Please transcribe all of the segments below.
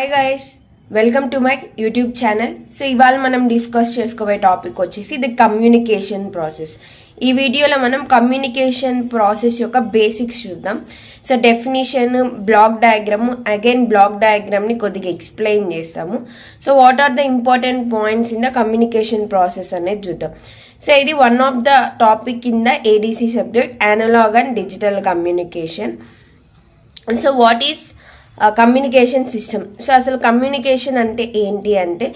Hi guys, welcome to my YouTube channel. So ఇవాళ మనం discuss చేసుకోబోయే టాపిక్ వచ్చేసి ది కమ్యూనికేషన్ ప్రాసెస్. ఈ వీడియోలో మనం కమ్యూనికేషన్ ప్రాసెస్ యొక్క బేసిక్స్ చూద్దాం. So definition, block diagram, again block diagram ని కొద్దిగా ఎక్స్ప్లెయిన్ చేస్తాము. So what are the important points in the communication process అనేది చూద్దాం. సో ఇది one of the topic in the ADC subject, analog and digital communication. So what is communication system? So అసలు communication అంటే ఏంటి అంటే,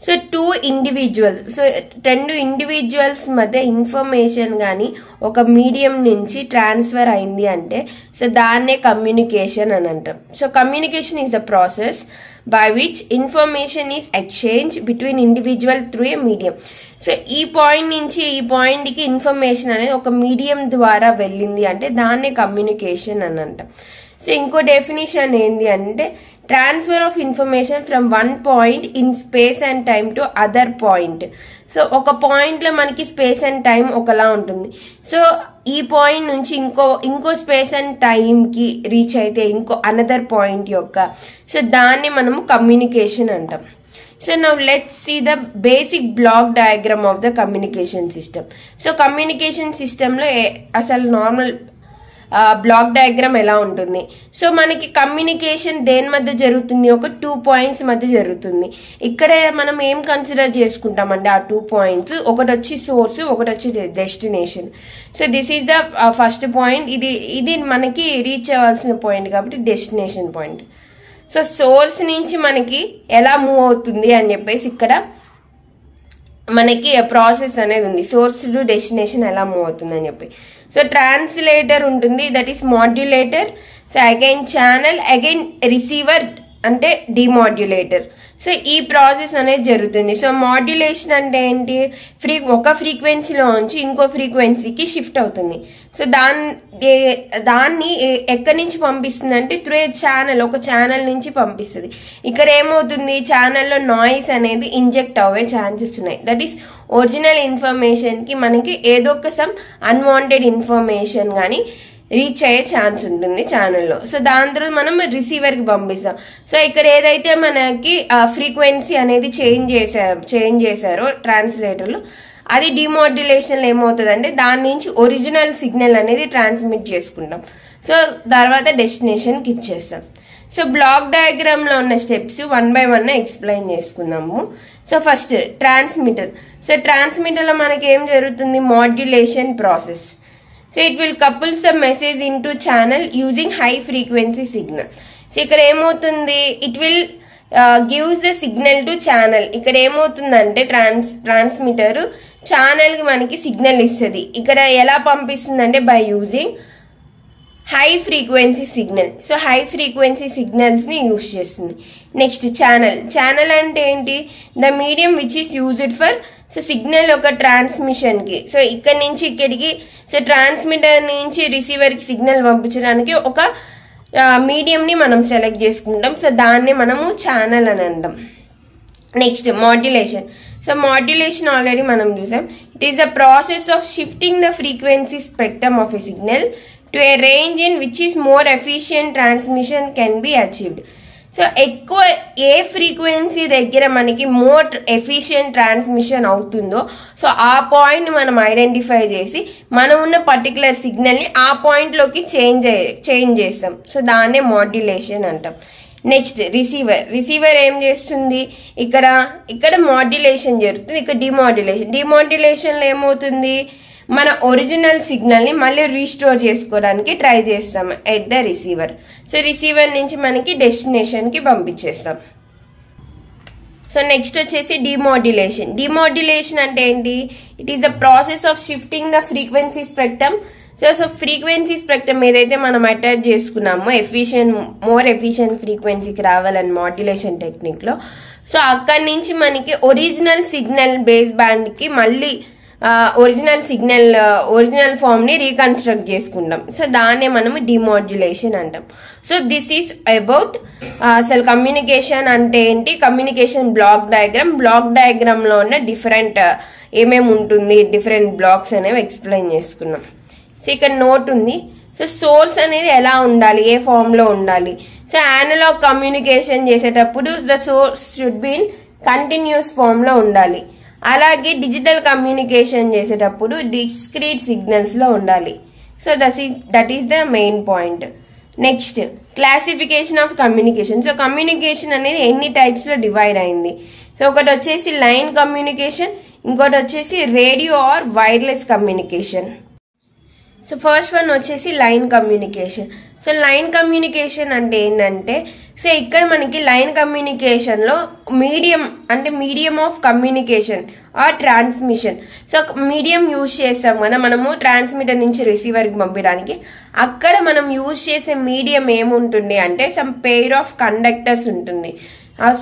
so two individuals, so రెండు individuals మధ్య information కానీ ఒక మీడియం నుంచి ట్రాన్స్ఫర్ అయింది అంటే సో దాన్నే కమ్యూనికేషన్ అని అంటాం. So communication is the process by which information is exchanged between individual through a medium. So ఈ పాయింట్ నుంచి ఈ పాయింట్ కి ఇన్ఫర్మేషన్ అనేది ఒక మీడియం ద్వారా వెళ్ళింది అంటే దాన్నే కమ్యూనికేషన్ అని అంటాం. సో ఇంకో డెఫినేషన్ ఏంటి అంటే, transfer of information from one point in space and time to other point. So ఒక పాయింట్ లో మనకి స్పేస్ అండ్ టైం ఒకలా ఉంటుంది. సో ఈ పాయింట్ నుంచి ఇంకో స్పేస్ అండ్ టైం కి రీచ్ అయితే ఇంకో అనదర్ పాయింట్ యొక్క, సో దాన్ని మనము కమ్యూనికేషన్ అంటాం. So now let's see the basic block diagram of the communication system. So communication system లో అసలు నార్మల్ బ్లాక్ డయాగ్రామ్ ఎలా ఉంటుంది? సో మనకి కమ్యూనికేషన్ దేని మధ్య జరుగుతుంది? ఒక 2 పాయింట్స్ మధ్య జరుగుతుంది. ఇక్కడ మనం ఏం కన్సిడర్ చేసుకుంటామంటే ఆ 2 పాయింట్స్, ఒకటి వచ్చి సోర్స్, ఒకటి వచ్చి destination. So this is the first point. ఇది మనకి రీచ్ అవ్వాల్సిన పాయింట్ కాబట్టి డెస్టినేషన్ పాయింట్. సో సోర్స్ నుంచి మనకి ఎలా మూవ్ అవుతుంది అని చెప్పేసి ఇక్కడ మనకి ప్రాసెస్ అనేది ఉంది. సోర్స్ టు డెస్టినేషన్ ఎలా మూవ్ అవుతుంది అని చెప్పి. సో ట్రాన్స్లేటర్ ఉంటుంది, that is modulator. So again channel, again receiver అంటే డిమాడ్యులేటర్. సో ఈ ప్రాసెస్ అనేది జరుగుతుంది. సో మాడ్యులేషన్ అంటే ఏంటి? ఒక ఫ్రీక్వెన్సీలో నుంచి ఇంకో ఫ్రీక్వెన్సీకి షిఫ్ట్ అవుతుంది. సో దాన్ని ఎక్కడి నుంచి పంపిస్తుంది అంటే త్రూ ఛానల్, ఒక ఛానల్ నుంచి పంపిస్తుంది. ఇక్కడ ఏమవుతుంది? ఛానల్లో నాయిస్ అనేది ఇంజెక్ట్ అవ్వే ఛాన్సెస్ ఉన్నాయి. దట్ ఈస్ ఒరిజినల్ ఇన్ఫర్మేషన్ కి మనకి ఏదో ఒక సమ్ అన్వాంటెడ్ ఇన్ఫర్మేషన్ కానీ రీచ్ అయ్యే ఛాన్స్ ఉంటుంది ఛానల్లో. సో దాని తర్వాత మనం రిసీవర్ కి పంపిస్తాం. సో ఇక్కడ ఏదైతే మనకి ఫ్రీక్వెన్సీ అనేది చేంజ్ చేశారో ట్రాన్స్లేటర్లు, అది డిమాడ్యులేషన్ లో ఏమవుతుంది అంటే దాని నుంచి ఒరిజినల్ సిగ్నల్ అనేది ట్రాన్స్మిట్ చేసుకుంటాం. సో తర్వాత డెస్టినేషన్ కి ఇచ్చేస్తాం. సో బ్లాక్ డయాగ్రామ్ లో ఉన్న స్టెప్స్ 1 by 1 ఎక్స్ప్లెయిన్ చేసుకున్నాము. So first transmitter. So transmitter లో మనకి ఏం జరుగుతుంది? Modulation process. So it will couples the message in to channel using high frequency signal. So ఇక్కడ ఏమవుతుంది? It will gives the signal to channel. ఇక్కడ ఏమవుతుందంటే transmitter channel కి మనకి సిగ్నల్ ఇస్తుంది. ఇక్కడ ఎలా పంపిస్తుంది అంటే by using high frequency signal. So high frequency signals ని యూజ్ చేస్తుంది. నెక్స్ట్ ఛానల్ అంటే ఏంటి? The medium which is used for so signal ఒక ట్రాన్స్మిషన్ కి. సో ఇక్కడ నుంచి ఇక్కడికి, సో ట్రాన్స్మిటర్ నుంచి రిసీవర్ కి సిగ్నల్ పంపించడానికి ఒక మీడియం ని మనం సెలెక్ట్ చేసుకుంటాం. సో దాన్ని మనము ఛానల్ అని అంటాం. Next modulation. So modulation already మనం చూసాం. It is the process of shifting the frequency spectrum of a signal to a range in which is more efficient transmission can be achieved. So ఎక్కువ ఏ frequency దగ్గర మనకి more efficient transmission అవుతుందో so ఆ point మనం identify చేసి మనం ఉన్న particular signal ని ఆ పాయింట్ లోకి చేంజ్ చేస్తాం. సో దాన్నే మాడ్యులేషన్ అంటాం. నెక్స్ట్ రిసీవర్ ఏం చేస్తుంది? ఇక్కడ మాడ్యులేషన్ జరుగుతుంది, ఇక్కడ డిమాడ్యులేషన్ లో ఏమవుతుంది? మన ఒరిజినల్ సిగ్నల్ ని మళ్ళీ రీస్టోర్ చేసుకోవడానికి ట్రై చేస్తాం at the receiver. So receiver నుంచి మనకి డెస్టినేషన్ కి పంపించేస్తాం. సో నెక్స్ట్ వచ్చేసి డిమాడ్యులేషన్ అంటే ఏంటి? It is the process of shifting the frequency spectrum. So frequency spectrum ఏదైతే మనం అటాచ్ చేసుకున్నామో మోర్ ఎఫిషియెంట్ ఫ్రీక్వెన్సీకి రావాలని మాడ్యులేషన్ టెక్నిక్ లో, సో అక్కడి నుంచి మనకి ఒరిజినల్ సిగ్నల్ బేస్ బ్యాండ్ కి మళ్ళీ ఒరిజినల్ ఫామ్ ని రీకన్స్ట్రక్ట్ చేసుకుంటాం. సో దాన్నే మనము డిమాడ్యులేషన్ అంటాం. సో దిస్ ఈస్ అబౌట్ అసలు కమ్యూనికేషన్ అంటే ఏంటి, కమ్యూనికేషన్ బ్లాక్ డయాగ్రామ్ లో ఉన్న డిఫరెంట్ ఏమేమి ఉంటుంది, డిఫరెంట్ బ్లాక్స్ అనేవి ఎక్స్ప్లెయిన్ చేసుకున్నాం. సో ఇక్కడ నోట్ ఉంది. సో సోర్స్ అనేది ఎలా ఉండాలి, ఏ ఫామ్ లో ఉండాలి? సో అనలాగ్ కమ్యూనికేషన్ చేసేటప్పుడు the source should be in continuous form లో ఉండాలి. అలాగే డిజిటల్ కమ్యూనికేషన్ చేసేటప్పుడు డిస్క్రీట్ సిగ్నల్స్ లో ఉండాలి. So that is the main point. Next classification of communication. So communication అనేది ఎన్ని టైప్స్ లో డివైడ్ అయింది. సో ఒకటి వచ్చేసి లైన్ కమ్యూనికేషన్, ఇంకోటి వచ్చేసి radio or wireless communication. So first one వచ్చేసి line communication. So line communication అంటే ఏంటంటే, సో ఇక్కడ మనకి లైన్ కమ్యూనికేషన్ లో medium of communication or transmission. So medium use చేస్తాం కదా మనము ట్రాన్స్మిటర్ నుంచి రిసీవర్ కి పంపించడానికి. అక్కడ మనం యూజ్ చేసే మీడియం ఏముంటుంది అంటే సమ్ పెయిర్ ఆఫ్ కండక్టర్స్ ఉంటుంది.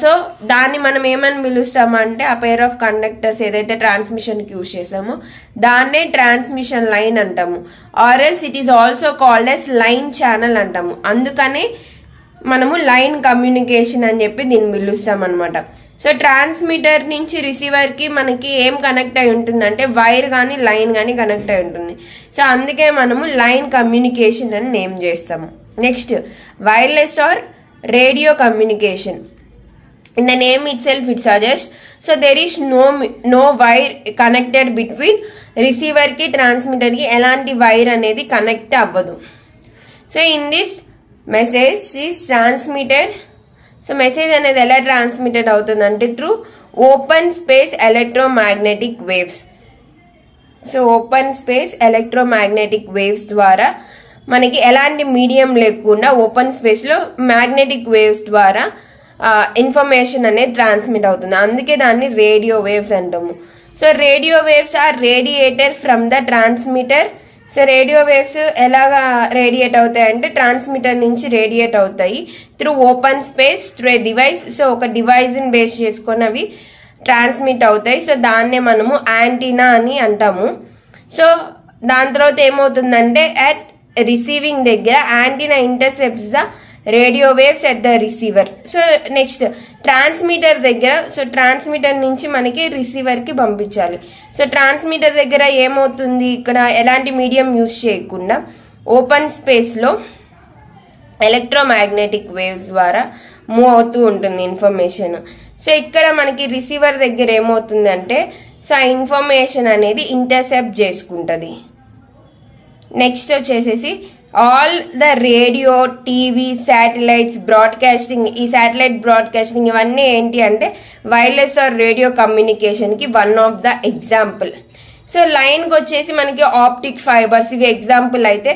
సో దాన్ని మనం ఏమని పిలుస్తామంటే ఆ పెయిర్ ఆఫ్ కండక్టర్స్ ఏదైతే ట్రాన్స్మిషన్ కి యూజ్ చేసామో దాన్నే ట్రాన్స్మిషన్ లైన్ అంటాము. Or else it is also called as line channel అంటాము. అందుకనే మనము లైన్ కమ్యూనికేషన్ అని చెప్పి దీన్ని పిలుస్తాం అనమాట. సో ట్రాన్స్మిటర్ నుంచి రిసీవర్ కి మనకి ఏం కనెక్ట్ అయి ఉంటుందంటే వైర్ కానీ లైన్ కానీ కనెక్ట్ అయి ఉంటుంది. సో అందుకే మనము లైన్ కమ్యూనికేషన్ అని నేమ్ చేస్తాము. Next wireless or radio communication. In the name itself it suggests, so there is no wire connected between receiver ki transmitter ki elanti wire anedi connect avvadu. So in this message is transmitted. So message anedi ela transmitted avutundante through open space electromagnetic waves. So open space electromagnetic waves ద్వారా మనకి ఎలాంటి medium లేకుండా open space లో magnetic waves ద్వారా information అనేది transmit అవుతుంది. అందుకే దాన్ని రేడియో వేవ్స్ అంటాము. So radio waves are radiated from the transmitter. So radio waves ఎలాగా రేడియేట్ అవుతాయి అంటే ట్రాన్స్మిటర్ నుంచి రేడియేట్ అవుతాయి through open space through a device. So ఒక డివైస్ ని బేస్ చేసుకొని అవి ట్రాన్స్మిట్ అవుతాయి. సో దాన్నే మనము యాంటీనా అని అంటాము. సో దాని తర్వాత ఏమవుతుందంటే అట్ రిసీవింగ్ దగ్గర antenna intercepts the radio waves at the receiver. So next transmitter దగ్గర, సో ట్రాన్స్మిటర్ నుంచి మనకి రిసీవర్ కి పంపించాలి. సో ట్రాన్స్మిటర్ దగ్గర ఏమవుతుంది, ఇక్కడ ఎలాంటి మీడియం యూజ్ చేయకుండా ఓపెన్ స్పేస్ లో ఎలక్ట్రోమాగ్నెటిక్ వేవ్స్ ద్వారా మూవ్ అవుతూ ఉంటుంది ఇన్ఫర్మేషన్. సో ఇక్కడ మనకి రిసీవర్ దగ్గర ఏమవుతుంది అంటే సో ఆ ఇన్ఫర్మేషన్ అనేది ఇంటర్సెప్ట్ చేసుకుంటది. నెక్స్ట్ వచ్చేసేసి all the radio, TV, satellites broadcasting, ఈ శాటిలైట్ బ్రాడ్కాస్టింగ్ ఇవన్నీ ఏంటి అంటే వైర్లెస్ ఆర్ రేడియో కమ్యూనికేషన్ కి one of the example. So line కి వచ్చేసి మనకి ఆప్టిక్ ఫైబర్స్ ఇవి ఎగ్జాంపుల్ అయితే,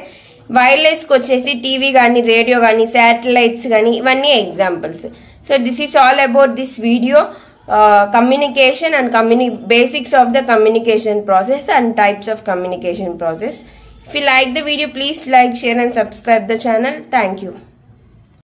వైర్లెస్ కి వచ్చేసి టీవీ కానీ రేడియో కానీ శాటిలైట్స్ కానీ ఇవన్నీ examples. So this is all about this video, communication and basics of the communication process and types of communication process. If you like the video, please like, share and subscribe the channel. Thank you.